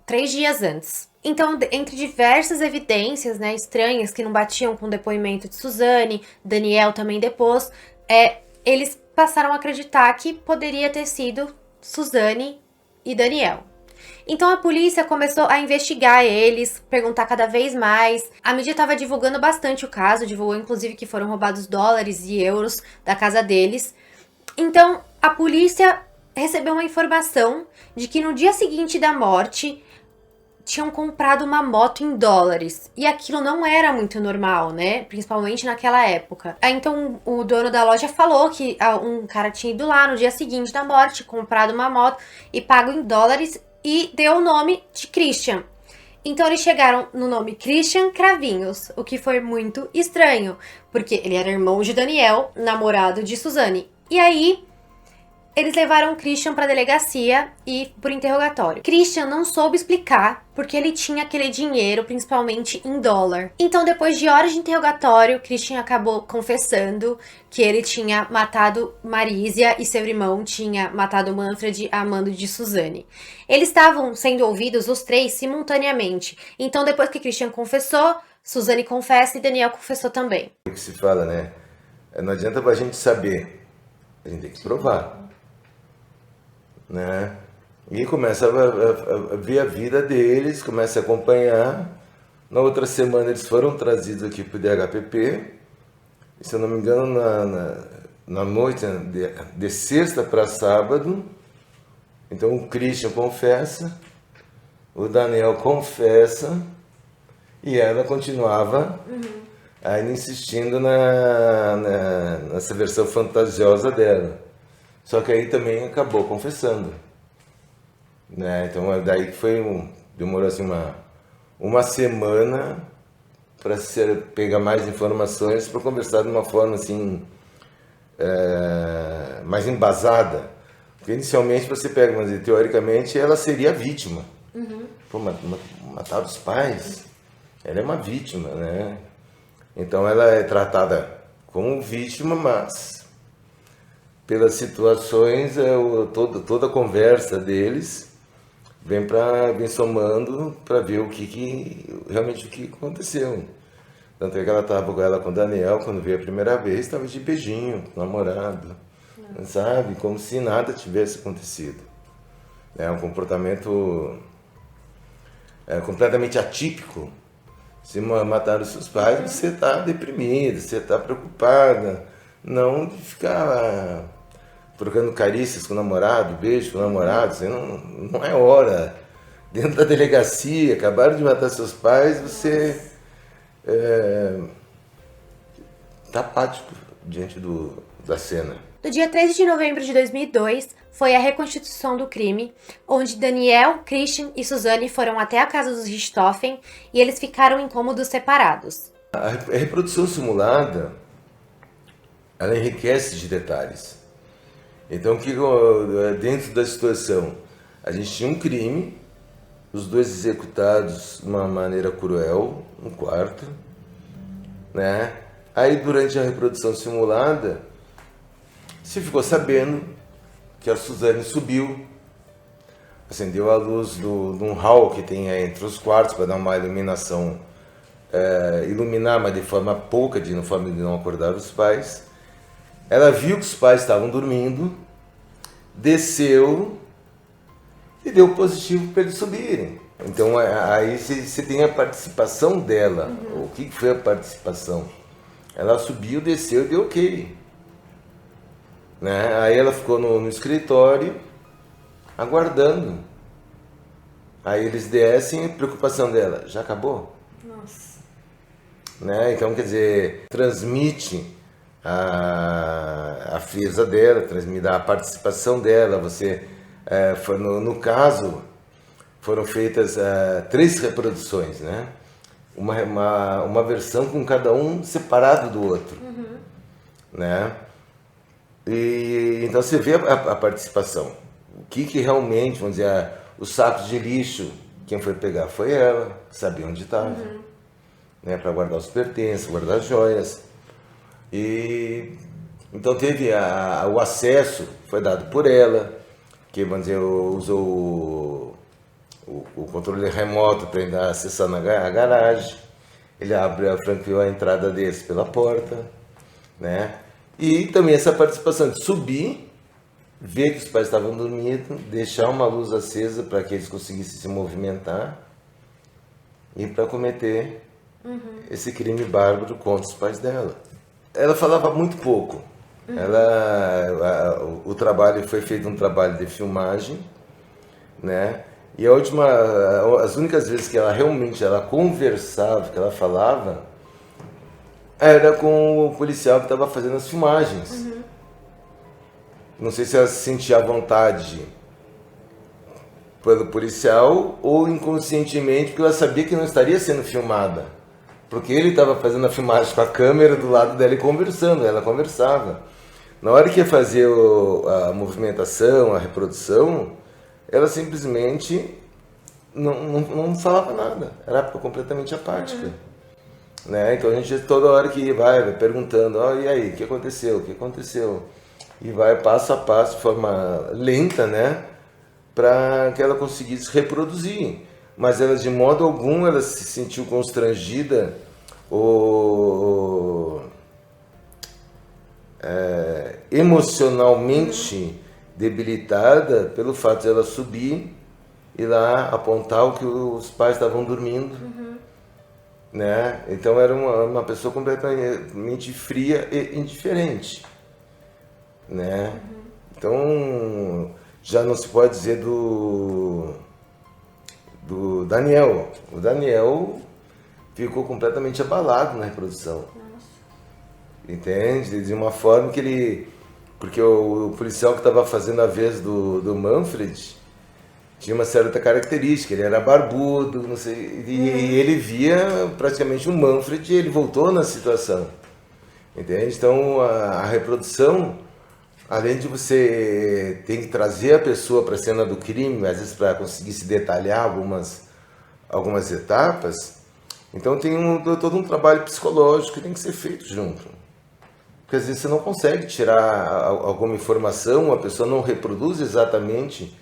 3 dias antes. Então, entre diversas evidências, estranhas, que não batiam com o depoimento de Suzane, Daniel também depôs, eles passaram a acreditar que poderia ter sido Suzane e Daniel. Então a polícia começou a investigar eles, perguntar cada vez mais. A mídia estava divulgando bastante o caso, divulgou inclusive que foram roubados dólares e euros da casa deles. Então a polícia recebeu uma informação de que no dia seguinte da morte tinham comprado uma moto em dólares. E aquilo não era muito normal, né? Principalmente naquela época. Aí, então, o dono da loja falou que um cara tinha ido lá no dia seguinte da morte, comprado uma moto e pago em dólares e deu o nome de Christian. Então, eles chegaram no nome Christian Cravinhos, o que foi muito estranho, porque ele era irmão de Daniel, namorado de Suzane. E aí, eles levaram Christian pra delegacia e por interrogatório. Christian não soube explicar porque ele tinha aquele dinheiro, principalmente em dólar. Então, depois de horas de interrogatório, Christian acabou confessando que ele tinha matado Marísia e seu irmão tinha matado Manfred, amando de Suzane. Eles estavam sendo ouvidos, os 3, simultaneamente. Então, depois que Christian confessou, Suzane confessa e Daniel confessou também. O que se fala, né? Não adianta pra gente saber, a gente tem que provar. Né? E começa a ver a vida deles, começa a acompanhar. Na outra semana eles foram trazidos aqui para o DHPP, e, se eu não me engano, na noite de sexta para sábado. Então o Christian confessa, o Daniel confessa, e ela continuava ainda insistindo nessa versão fantasiosa dela. Só que aí também acabou confessando, né? Então daí que demorou assim uma semana para pegar mais informações, para conversar de uma forma assim mais embasada. Porque inicialmente você pega, mas teoricamente ela seria a vítima. Pô, matar os pais, ela é uma vítima, né? Então ela é tratada como vítima, mas pelas situações, toda a conversa deles vem somando para ver realmente o que aconteceu. Tanto é que ela estava com o Daniel, quando veio a primeira vez, estava de beijinho, com o namorado, sabe? Como se nada tivesse acontecido. É um comportamento completamente atípico. Se matar os seus pais, você está deprimido, você está preocupada, não de ficar trocando carícias com o namorado, beijo com o namorado, você não é hora. Dentro da delegacia, acabaram de matar seus pais, você tá apático diante da cena. No dia 13 de novembro de 2002, foi a reconstituição do crime, onde Daniel, Christian e Suzane foram até a casa dos Richthofen e eles ficaram em cômodos separados. A reprodução simulada, ela enriquece de detalhes. Então, dentro da situação, A gente tinha um crime, os dois executados de uma maneira cruel, no quarto, né? Aí durante a reprodução simulada, se ficou sabendo que a Suzane subiu, acendeu a luz de um hall que tem entre os quartos para dar uma iluminação, iluminar, mas de forma pouca, de forma de não acordar os pais. Ela viu que os pais estavam dormindo, desceu e deu positivo para eles subirem. Então aí você tem a participação dela. O que foi a participação? Ela subiu, desceu e deu ok. Né? Aí ela ficou no escritório aguardando. Aí eles descem, preocupação dela, já acabou? Nossa. Né? Então, quer dizer, transmite a frieza dela, transmite a participação dela. Você, no caso, foram feitas 3 reproduções, né? Uma versão com cada um separado do outro, né? E então você vê a participação. O que realmente, vamos dizer, os sacos de lixo, quem foi pegar foi ela, sabia onde estava, né? Para guardar os pertences, guardar as joias. E então teve o acesso, foi dado por ela, que, vamos dizer, usou o controle remoto para acessar a garagem. Ele franqueou a entrada deles pela porta, né? E também essa participação de subir, ver que os pais estavam dormindo, deixar uma luz acesa para que eles conseguissem se movimentar e para cometer esse crime bárbaro contra os pais dela. Ela falava muito pouco. O trabalho foi feito um trabalho de filmagem, né? E as únicas vezes que ela realmente conversava, que ela falava, era com o policial que estava fazendo as filmagens. Não sei se ela se sentia à vontade pelo policial ou inconscientemente porque ela sabia que não estaria sendo filmada. Porque ele estava fazendo a filmagem com a câmera do lado dela e conversando, ela conversava. Na hora que ia fazer a movimentação, a reprodução, ela simplesmente não falava nada, era completamente apática. Né? Então a gente toda hora que vai perguntando, e aí, o que aconteceu? O que aconteceu? E vai passo a passo, de forma lenta, né? Para que ela conseguisse reproduzir. Mas ela de modo algum ela se sentiu constrangida ou emocionalmente debilitada pelo fato de ela subir e lá apontar o que os pais estavam dormindo. Né? Então era uma pessoa completamente fria e indiferente, né? Então já não se pode dizer do Daniel. O Daniel ficou completamente abalado na reprodução. Entende? De uma forma que porque o policial que estava fazendo a vez do Manfred tinha uma certa característica, ele era barbudo, não sei, e ele via praticamente o Manfred e ele voltou na situação. Entende? Então a reprodução, além de você ter que trazer a pessoa para a cena do crime, às vezes para conseguir se detalhar algumas etapas, então tem todo um trabalho psicológico que tem que ser feito junto. Porque às vezes você não consegue tirar alguma informação, a pessoa não reproduz exatamente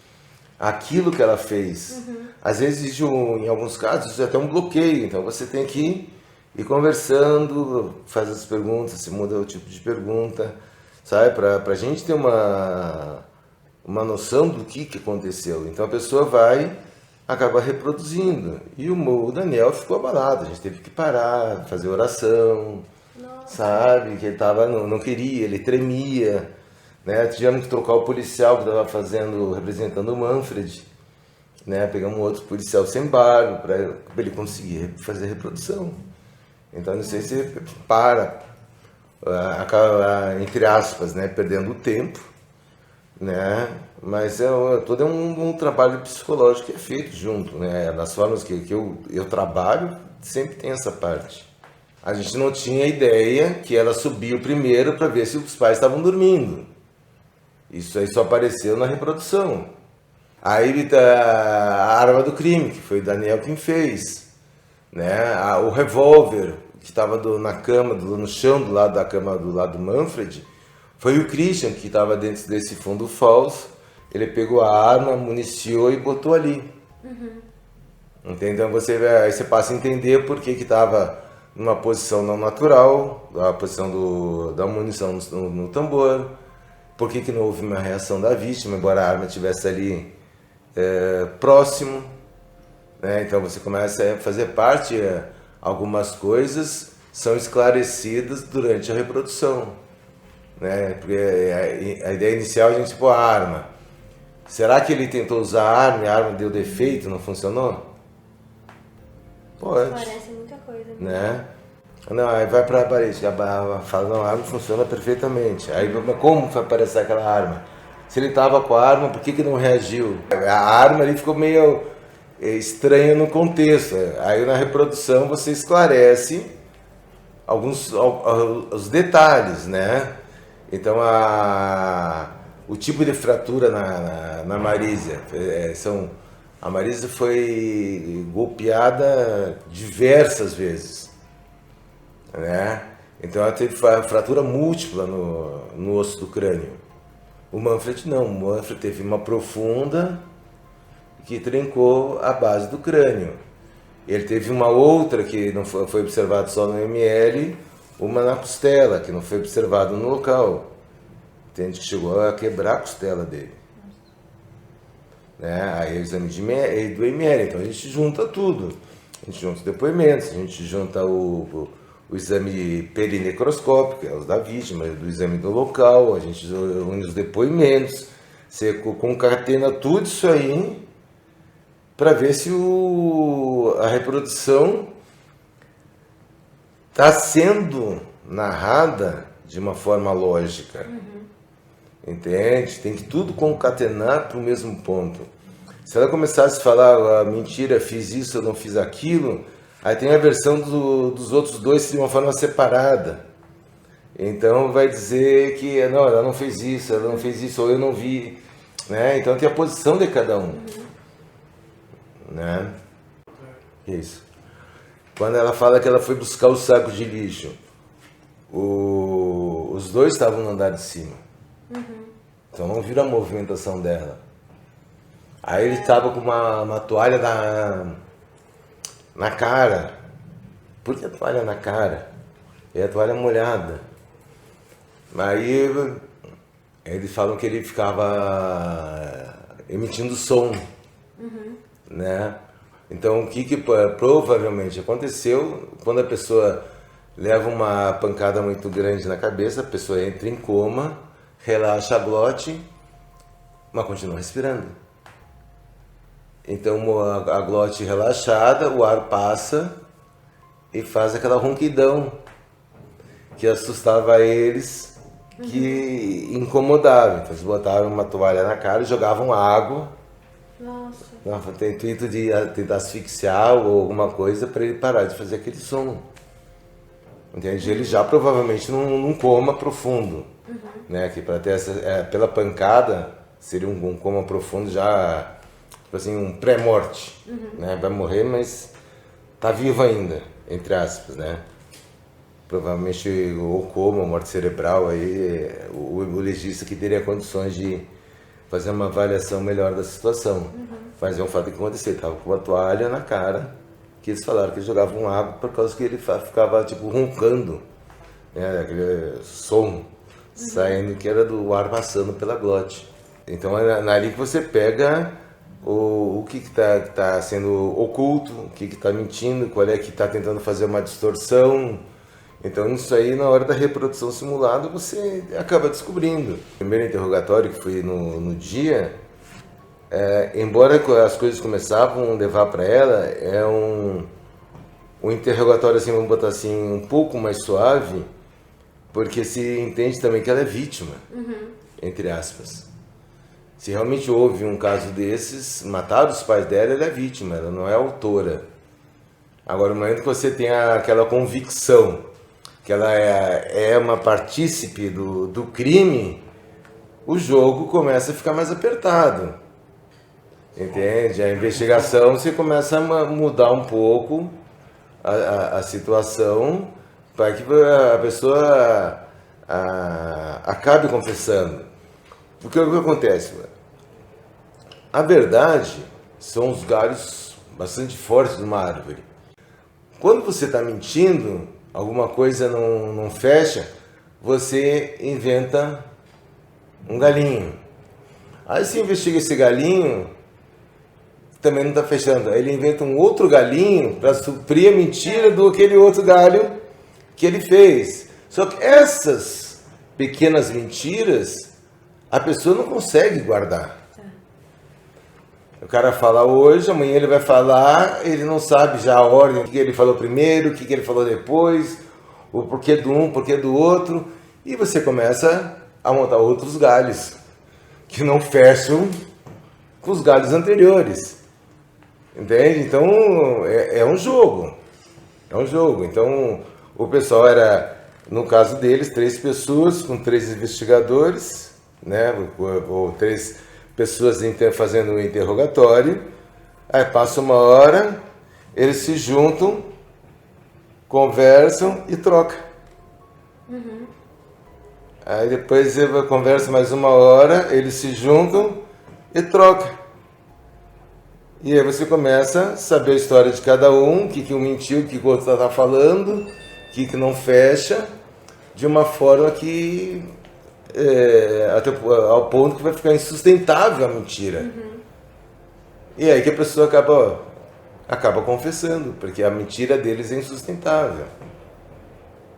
aquilo que ela fez. Às vezes, em alguns casos, até um bloqueio. Então você tem que ir conversando, faz as perguntas, se muda o tipo de pergunta, sabe? Para a gente ter uma noção do que aconteceu. Então a pessoa vai acabar reproduzindo. E o Daniel ficou abalado, a gente teve que parar, fazer oração, sabe? Que ele não queria, ele tremia. Né? Tivemos que trocar o policial que estava representando o Manfred, né? Pegamos um outro policial sem barba para ele conseguir fazer a reprodução. Então não sei se acaba, entre aspas, né? Perdendo o tempo, né? Mas todo um trabalho psicológico que é feito junto, né? Nas formas que eu trabalho, sempre tem essa parte. A gente não tinha ideia que ela subiu primeiro para ver se os pais estavam dormindo. Isso aí só apareceu na reprodução. Aí tá a arma do crime, que foi o Daniel quem fez, né? O revólver que estava na cama, no chão do lado da cama do lado do Manfred, foi o Christian que estava dentro desse fundo falso. Ele pegou a arma, municiou e botou ali. Então aí você passa a entender por que estava numa posição não natural, a posição da munição no tambor, por que não houve uma reação da vítima, embora a arma estivesse ali próximo. Né? Então você começa a fazer parte, algumas coisas são esclarecidas durante a reprodução. Né? Porque a ideia inicial a gente pôr a arma. Será que ele tentou usar a arma e a arma deu defeito, não funcionou? Pode. Parece muita coisa. Né? Não, aí vai para a parede, fala, não, a arma funciona perfeitamente. Aí como vai aparecer aquela arma? Se ele estava com a arma, por que não reagiu? A arma ali ficou meio estranha no contexto. Aí na reprodução você esclarece os detalhes, né? Então o tipo de fratura na Marísia, a Marísia foi golpeada diversas vezes, né? Então ela teve fratura múltipla no osso do crânio. O Manfred não, o Manfred teve uma profunda que trincou a base do crânio. Ele teve uma outra que não foi observada só no ML, uma na costela, que não foi observada no local. Entende? Que chegou a quebrar a costela dele. Né? Aí o exame do ML, então a gente junta tudo. A gente junta os depoimentos, a gente junta o exame perinecroscópico, que é os da vítima, do exame do local, a gente une os depoimentos, você concatena tudo isso aí para ver se a reprodução está sendo narrada de uma forma lógica. Entende? Tem que tudo concatenar para o mesmo ponto. Se ela começasse a falar, mentira, fiz isso, eu não fiz aquilo, aí tem a versão dos outros dois de uma forma separada. Então vai dizer que não, ela não fez isso, ou eu não vi. Né? Então tem a posição de cada um. Né? Isso. Quando ela fala que ela foi buscar o saco de lixo, os dois estavam no andar de cima. Então não viram a movimentação dela. Aí ele estava com uma toalha na cara. Por que a toalha na cara? É a toalha molhada. Aí eles falam que ele ficava emitindo som. Né? Então o que provavelmente aconteceu quando a pessoa leva uma pancada muito grande na cabeça, a pessoa entra em coma, relaxa a glote, mas continua respirando. Então a glote relaxada, o ar passa e faz aquela ronquidão que assustava eles, que incomodava. Então eles botavam uma toalha na cara e jogavam água. Nossa. Tem intuito de tentar asfixiar ou alguma coisa para ele parar de fazer aquele som. Entende? Ele já provavelmente num coma profundo. Né? Que para ter pela pancada seria um coma profundo já, tipo assim, um pré-morte. Né? Vai morrer, mas tá vivo ainda, entre aspas, né? Provavelmente ou coma, morte cerebral, aí o legista que teria condições de fazer uma avaliação melhor da situação. Mas é um fato que aconteceu, ele estava com uma toalha na cara, que eles falaram que eles jogavam água por causa que ele ficava tipo roncando, né? Aquele som saindo que era do ar passando pela glote. Então é ali que você pega o que está sendo oculto, o que está mentindo, qual é que está tentando fazer uma distorção. Então isso aí na hora da reprodução simulada você acaba descobrindo. O primeiro interrogatório que foi no dia, embora as coisas começavam a levar para ela, é um interrogatório assim, vamos botar assim, um pouco mais suave, porque se entende também que ela é vítima, entre aspas. Se realmente houve um caso desses, mataram os pais dela, ela é vítima, ela não é autora. Agora, no momento que você tem aquela convicção que ela é uma partícipe do crime, o jogo começa a ficar mais apertado. Entende? A investigação você começa a mudar um pouco a situação para que a pessoa acabe confessando. Porque o que acontece? A verdade são os galhos bastante fortes de uma árvore. Quando você está mentindo, alguma coisa não fecha, você inventa um galinho. Aí você investiga esse galinho, também não está fechando. Aí ele inventa um outro galinho para suprir a mentira do aquele outro galho que ele fez. Só que essas pequenas mentiras, a pessoa não consegue guardar. O cara fala hoje, amanhã ele vai falar, ele não sabe já a ordem, o que ele falou primeiro, o que ele falou depois, o porquê do um, o porquê do outro, e você começa a montar outros galhos que não fecham com os galhos anteriores. Entende? Então, é um jogo. É um jogo. Então, o pessoal era, no caso deles, 3 pessoas com 3 investigadores, né? Ou 3 pessoas fazendo um interrogatório. Aí passa uma hora, eles se juntam, conversam e trocam. Uhum. Aí depois conversa mais uma hora, eles se juntam e trocam. E aí você começa a saber a história de cada um, o que um mentiu, o que o outro está falando, o que não fecha, de uma forma que até ao ponto que vai ficar insustentável a mentira. Uhum. E aí que a pessoa acaba confessando, porque a mentira deles é insustentável.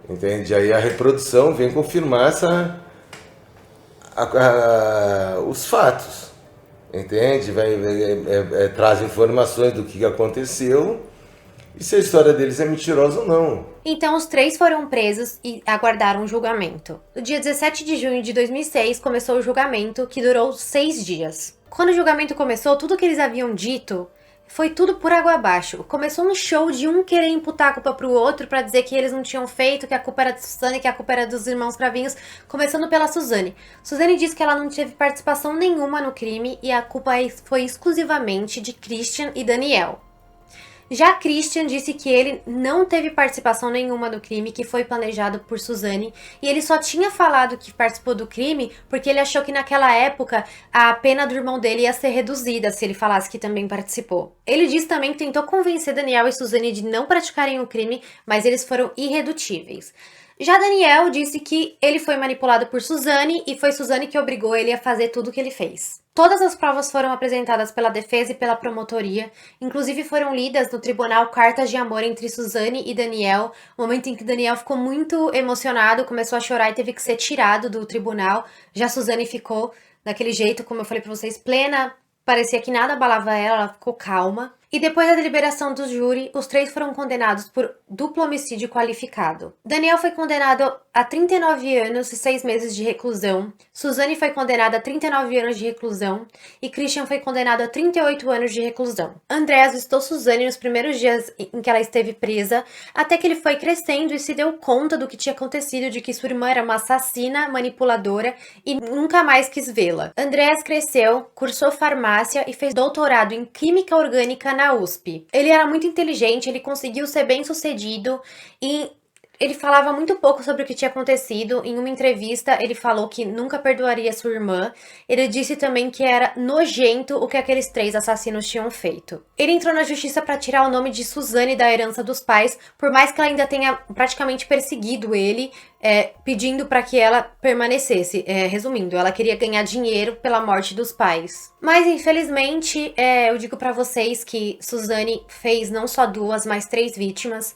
Entende? Aí a reprodução vem confirmar os fatos. Entende? Traz informações do que aconteceu e se a história deles é mentirosa ou não. Então, os 3 foram presos e aguardaram um julgamento. No dia 17 de junho de 2006, começou o julgamento, que durou 6 dias. Quando o julgamento começou, tudo que eles haviam dito foi tudo por água abaixo. Começou um show de um querer imputar a culpa pro outro pra dizer que eles não tinham feito, que a culpa era de Suzane, que a culpa era dos irmãos Cravinhos, começando pela Suzane. Suzane disse que ela não teve participação nenhuma no crime e a culpa foi exclusivamente de Christian e Daniel. Já Christian disse que ele não teve participação nenhuma no crime, que foi planejado por Suzane, e ele só tinha falado que participou do crime porque ele achou que naquela época a pena do irmão dele ia ser reduzida se ele falasse que também participou. Ele disse também que tentou convencer Daniel e Suzane de não praticarem o crime, mas eles foram irredutíveis. Já Daniel disse que ele foi manipulado por Suzane e foi Suzane que obrigou ele a fazer tudo o que ele fez. Todas as provas foram apresentadas pela defesa e pela promotoria, inclusive foram lidas no tribunal cartas de amor entre Suzane e Daniel, momento em que Daniel ficou muito emocionado, começou a chorar e teve que ser tirado do tribunal. Já Suzane ficou daquele jeito, como eu falei pra vocês, plena, parecia que nada abalava ela ficou calma. E depois da deliberação do júri, os 3 foram condenados por duplo homicídio qualificado. Daniel foi condenado a 39 anos e 6 meses de reclusão, Suzane foi condenada a 39 anos de reclusão e Christian foi condenado a 38 anos de reclusão. André avistou Suzane nos primeiros dias em que ela esteve presa, até que ele foi crescendo e se deu conta do que tinha acontecido, de que sua irmã era uma assassina, manipuladora e nunca mais quis vê-la. Andrés cresceu, cursou farmácia e fez doutorado em Química Orgânica na USP. Ele era muito inteligente, ele conseguiu ser bem-sucedido e ele falava muito pouco sobre o que tinha acontecido. Em uma entrevista, ele falou que nunca perdoaria sua irmã. Ele disse também que era nojento o que aqueles 3 assassinos tinham feito. Ele entrou na justiça para tirar o nome de Suzane da herança dos pais, por mais que ela ainda tenha praticamente perseguido ele, pedindo para que ela permanecesse. Resumindo, ela queria ganhar dinheiro pela morte dos pais. Mas, infelizmente, eu digo para vocês que Suzane fez não só 2, mas 3 vítimas.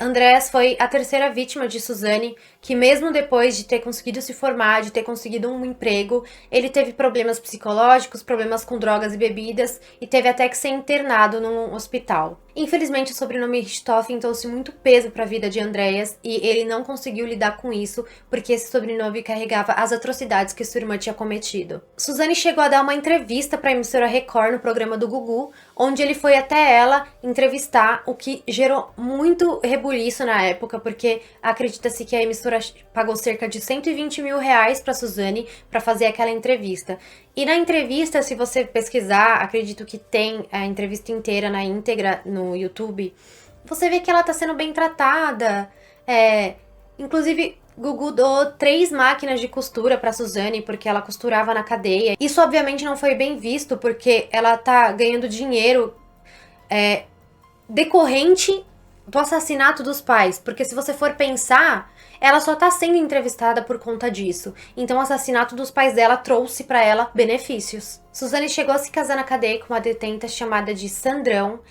Andrés foi a terceira vítima de Suzane, que mesmo depois de ter conseguido se formar, de ter conseguido um emprego, ele teve problemas psicológicos, problemas com drogas e bebidas, e teve até que ser internado num hospital. Infelizmente, o sobrenome Richthofen trouxe muito peso para a vida de Andreas e ele não conseguiu lidar com isso porque esse sobrenome carregava as atrocidades que sua irmã tinha cometido. Suzane chegou a dar uma entrevista para a emissora Record no programa do Gugu, onde ele foi até ela entrevistar, o que gerou muito rebuliço na época, porque acredita-se que a emissora pagou cerca de 120 mil reais para Suzane para fazer aquela entrevista. E na entrevista, se você pesquisar, acredito que tem a entrevista inteira na íntegra no YouTube, você vê que ela tá sendo bem tratada. Inclusive, Gugu doou 3 máquinas de costura pra Suzane, porque ela costurava na cadeia. Isso, obviamente, não foi bem visto, porque ela tá ganhando dinheiro decorrente do assassinato dos pais. Porque se você for pensar, ela só tá sendo entrevistada por conta disso. Então o assassinato dos pais dela trouxe pra ela benefícios. Suzane chegou a se casar na cadeia com uma detenta chamada de Sandrão,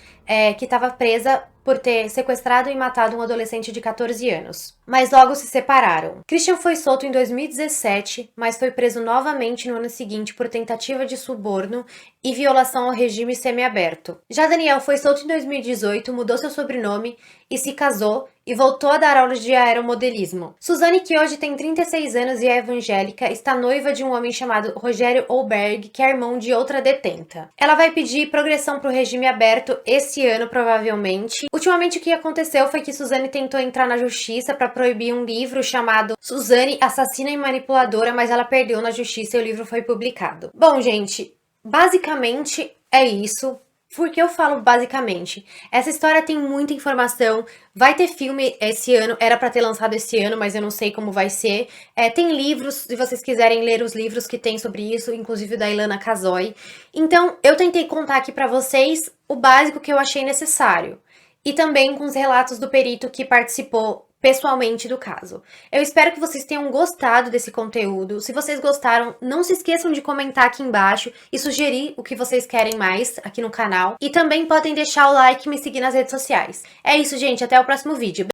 que estava presa por ter sequestrado e matado um adolescente de 14 anos. Mas logo se separaram. Christian foi solto em 2017, mas foi preso novamente no ano seguinte por tentativa de suborno e violação ao regime semiaberto. Já Daniel foi solto em 2018, mudou seu sobrenome e se casou e voltou a dar aulas de aeromodelismo. Suzane, que hoje tem 36 anos e é evangélica, está noiva de um homem chamado Rogério Olberg, que é irmão de outra detenta. Ela vai pedir progressão para o regime aberto esse ano, provavelmente. Ultimamente, o que aconteceu foi que Suzane tentou entrar na justiça para proibir um livro chamado Suzane, Assassina e Manipuladora, mas ela perdeu na justiça e o livro foi publicado. Bom, gente, basicamente é isso. Por que eu falo basicamente? Essa história tem muita informação, vai ter filme esse ano, era pra ter lançado esse ano, mas eu não sei como vai ser. Tem livros, se vocês quiserem ler os livros que tem sobre isso, inclusive o da Ilana Casoy. Então, eu tentei contar aqui pra vocês o básico que eu achei necessário. E também com os relatos do perito que participou pessoalmente do caso. Eu espero que vocês tenham gostado desse conteúdo. Se vocês gostaram, não se esqueçam de comentar aqui embaixo e sugerir o que vocês querem mais aqui no canal. E também podem deixar o like e me seguir nas redes sociais. É isso, gente. Até o próximo vídeo.